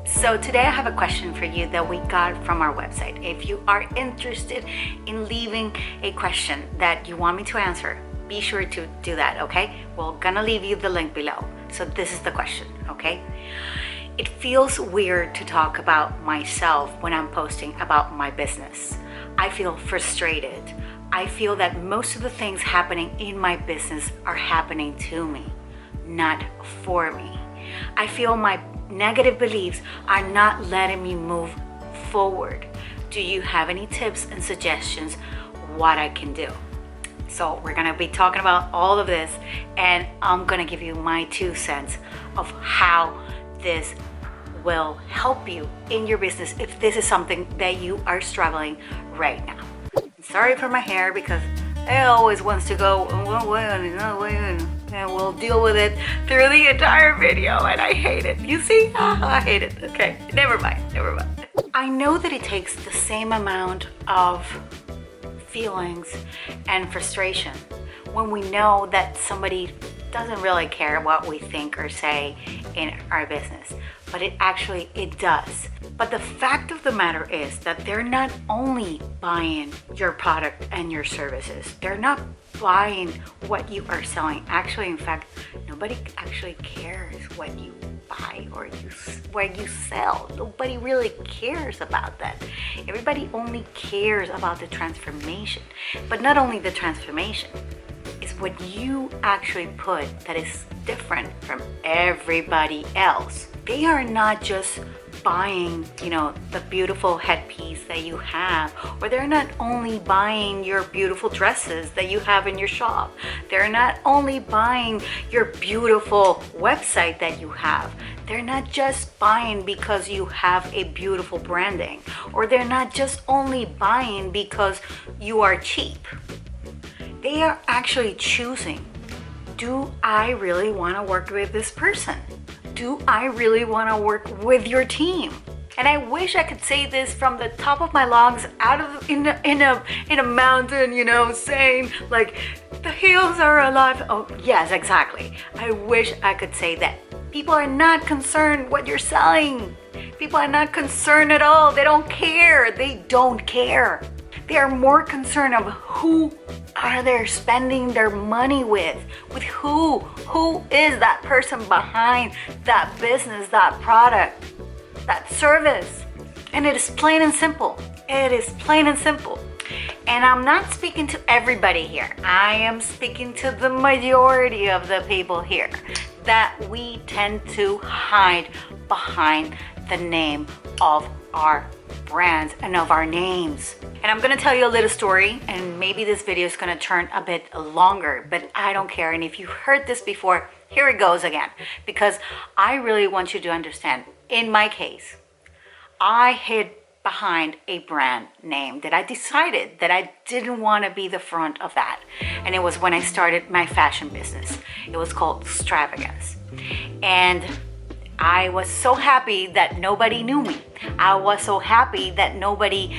So today I have a question for you that we got from our website. If you are interested in leaving a question that you want me to answer, be sure to do that, okay? We're gonna leave you the link below. So this is the question, okay? It feels weird to talk about myself when I'm posting about my business. I feel frustrated. I feel that most of the things happening in my business are happening to me, not for me. I feel my negative beliefs are not letting me move forward. Do you have any tips and suggestions what I can do? So we're gonna be talking about all of this, and I'm gonna give you my 2 cents of how this will help you in your business if this is something that you are struggling right now. Sorry for my hair because it always wants to go one way and another way, and we'll deal with it through the entire video, and I hate it. You see? I hate it. Okay, never mind. I know that it takes the same amount of feelings and frustration when we know that somebody doesn't really care what we think or say in our business, but it does. But the fact of the matter is that they're not only buying your product and your services, they're not buying what you are selling. Actually, in fact, nobody actually cares what you buy or what you sell. Nobody really cares about that. Everybody only cares about the transformation. But not only the transformation, it's what you actually put that is different from everybody else. They are not just buying, the beautiful headpiece that you have, or they're not only buying your beautiful dresses that you have in your shop. They're not only buying your beautiful website that you have. They're not just buying because you have a beautiful branding, or they're not just only buying because you are cheap. They are actually choosing, do I really want to work with this person? Do I really want to work with your team? And I wish I could say this from the top of my lungs, in a mountain, saying like, the hills are alive. Oh yes, exactly. I wish I could say that. People are not concerned what you're selling. People are not concerned at all. They don't care. They don't care. They are more concerned of who are they spending their money with who is that person behind that business, that product, that service. And it is plain and simple. It is plain and simple. And I'm not speaking to everybody here. I am speaking to the majority of the people here, that we tend to hide behind the name of our brands and of our names. And I'm gonna tell you a little story, and maybe this video is gonna turn a bit longer, but I don't care. And if you heard this before, here it goes again, because I really want you to understand. In my case, I hid behind a brand name that I decided that I didn't want to be the front of that. And it was when I started my fashion business. It was called Extravagance. And I was so happy that nobody knew me. I was so happy that nobody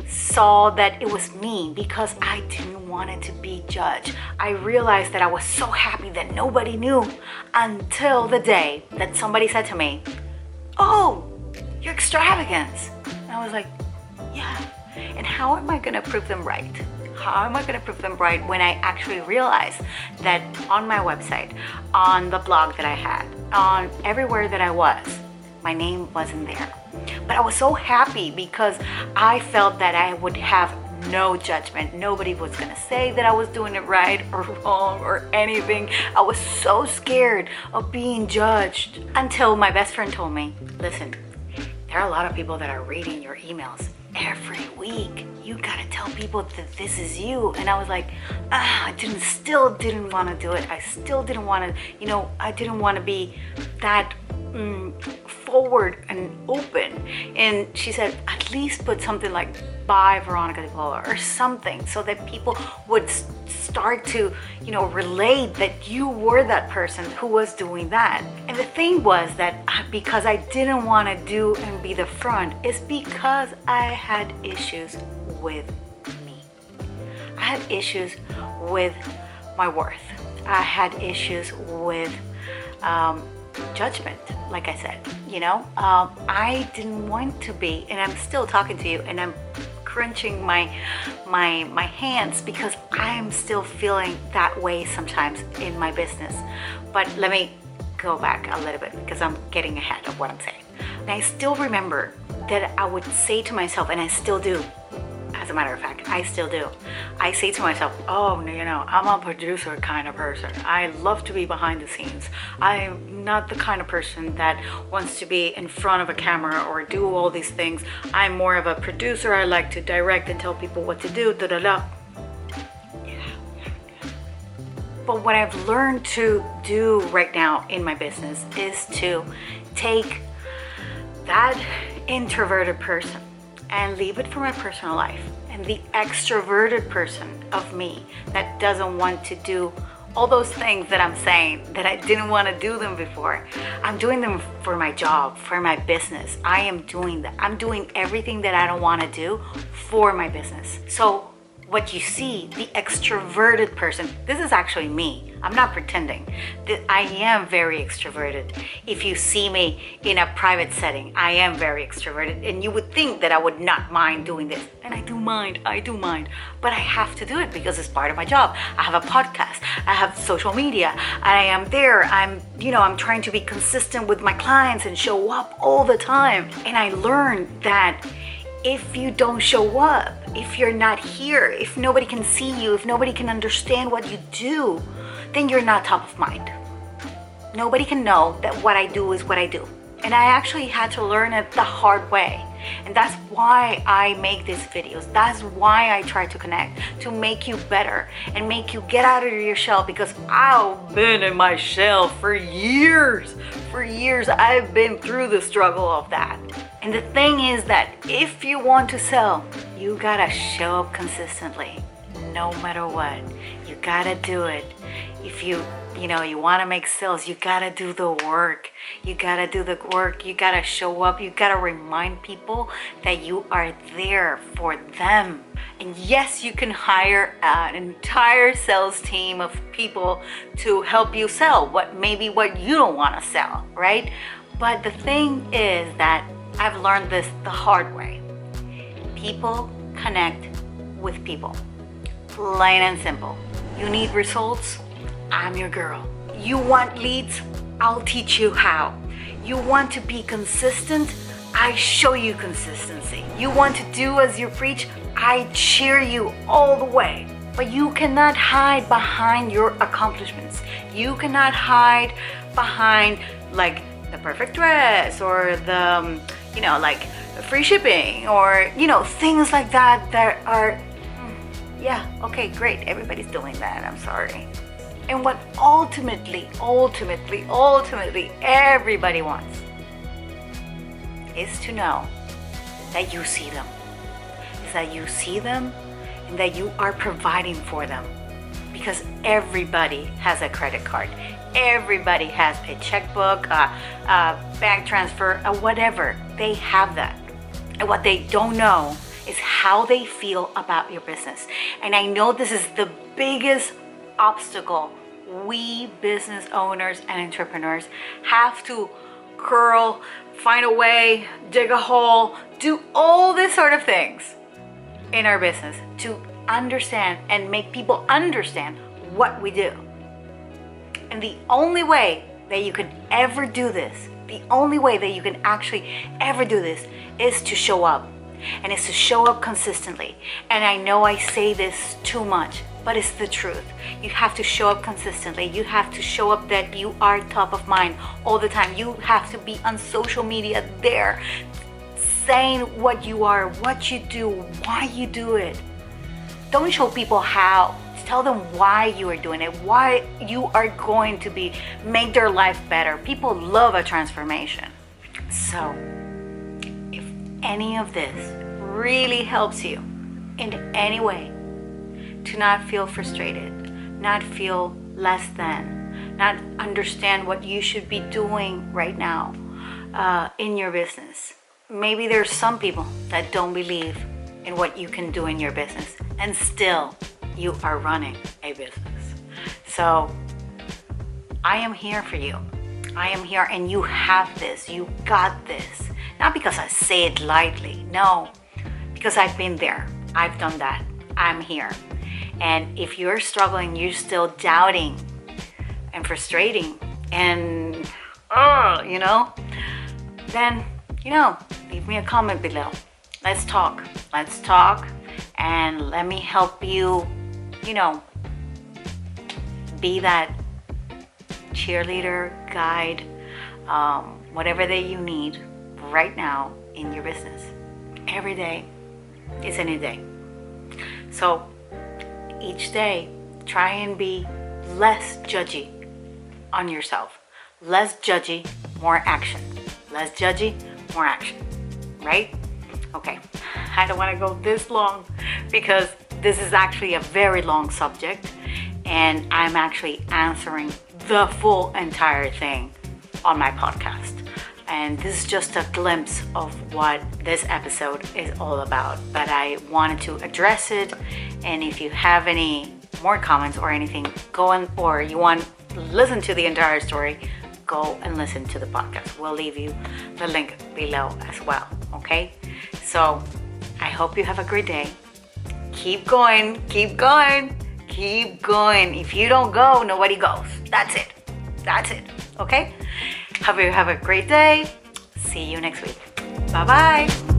saw that it was me, because I didn't want it to be judged. I realized that I was so happy that nobody knew, until the day that somebody said to me, "Oh, you're Extravagance." And I was like, yeah. And how am I gonna prove them right? How am I gonna prove them right when I actually realized that on my website, on the blog that I had, on everywhere that I was, my name wasn't there. But I was so happy because I felt that I would have no judgment. Nobody was gonna say that I was doing it right or wrong or anything. I was so scared of being judged, until my best friend told me, listen, there are a lot of people that are reading your emails every week. You gotta tell people that this is you. And I was like, I still didn't want to do it. I still didn't want to, I didn't want to be that forward and open. And she said, at least put something like by Veronica Polo or something, so that people would start to, relate that you were that person who was doing that. And the thing was that because I didn't want to do and be the front, is because I had issues with me. I had issues with my worth. I had issues with judgment. Like I said, I didn't want to be, and I'm still talking to you, and I'm crunching my hands because I'm still feeling that way sometimes in my business. But let me go back a little bit because I'm getting ahead of what I'm saying. And I still remember that I would say to myself, and I still do, as a matter of fact, I still do. I say to myself, oh, I'm a producer kind of person. I love to be behind the scenes. I'm not the kind of person that wants to be in front of a camera or do all these things. I'm more of a producer. I like to direct and tell people what to do, But what I've learned to do right now in my business is to take that introverted person and leave it for my personal life, and the extroverted person of me that doesn't want to do all those things that I'm saying that I didn't want to do them before. I'm doing them for my job, for my business. I am doing that. I'm doing everything that I don't want to do for my business. So what you see, the extroverted person, this is actually me. I'm not pretending. I am very extroverted. If you see me in a private setting, I am very extroverted, and you would think that I would not mind doing this. And I do mind, but I have to do it because it's part of my job. I have a podcast, I have social media, I am there. I'm trying to be consistent with my clients and show up all the time. And I learned that if you don't show up, if you're not here, if nobody can see you, if nobody can understand what you do, then you're not top of mind. Nobody can know that what I do is what I do. And I actually had to learn it the hard way. And that's why I make these videos. That's why I try to connect, to make you better and make you get out of your shell, because I've been in my shell for years. For years, I've been through the struggle of that. And the thing is that if you want to sell, you gotta show up consistently, no matter what. You gotta do it. If you want to make sales, you gotta do the work. You gotta do the work. You gotta show up. You gotta remind people that you are there for them. And yes, you can hire an entire sales team of people to help you sell what you don't want to sell, right? But the thing is that I've learned this the hard way. People connect with people. Plain and simple. You need results? I'm your girl. You want leads? I'll teach you how. You want to be consistent? I show you consistency. You want to do as you preach? I cheer you all the way. But you cannot hide behind your accomplishments. You cannot hide behind like the perfect dress or the, like free shipping or, things like that are, yeah, okay, great. Everybody's doing that. I'm sorry. And what ultimately everybody wants is to know that you see them. Is that you see them and that you are providing for them. Because everybody has a credit card. Everybody has a checkbook, a bank transfer, whatever. They have that. And what they don't know is how they feel about your business. And I know this is the biggest obstacle we business owners and entrepreneurs have to curl, find a way, dig a hole, do all these sort of things in our business to understand and make people understand what we do. And the only way that you can ever do this, the only way that you can actually ever do this is to show up. And it's to show up consistently. And I know I say this too much, but it's the truth. You have to show up consistently. You have to show up that you are top of mind all the time. You have to be on social media there, saying what you are, what you do, why you do it. Don't show people how. Tell them why you are doing it, why you are going to make their life better. People love a transformation. So, if any of this really helps you in any way to not feel frustrated, not feel less than, not understand what you should be doing right now in your business. Maybe there's some people that don't believe in what you can do in your business, and still you are running a business. So I am here for you. I am here and you have this. You got this. Not because I say it lightly. No, because I've been there. I've done that. I'm here. And if you're struggling, you're still doubting and frustrating and, then, leave me a comment below. Let's talk. Let's talk and let me help you, be that cheerleader, guide, whatever that you need right now in your business. Every day is a new day. So each day, try and be less judgy on yourself. Less judgy, more action. Less judgy, more action. Right? Okay. I don't want to go this long because this is actually a very long subject and I'm actually answering the full entire thing on my podcast. And this is just a glimpse of what this episode is all about. But I wanted to address it. And if you have any more comments or anything, or you want to listen to the entire story, go and listen to the podcast. We'll leave you the link below as well. Okay? So I hope you have a great day. Keep going, keep going, keep going. If you don't go, nobody goes. That's it. That's it. Okay? Have a great day. See you next week. Bye-bye.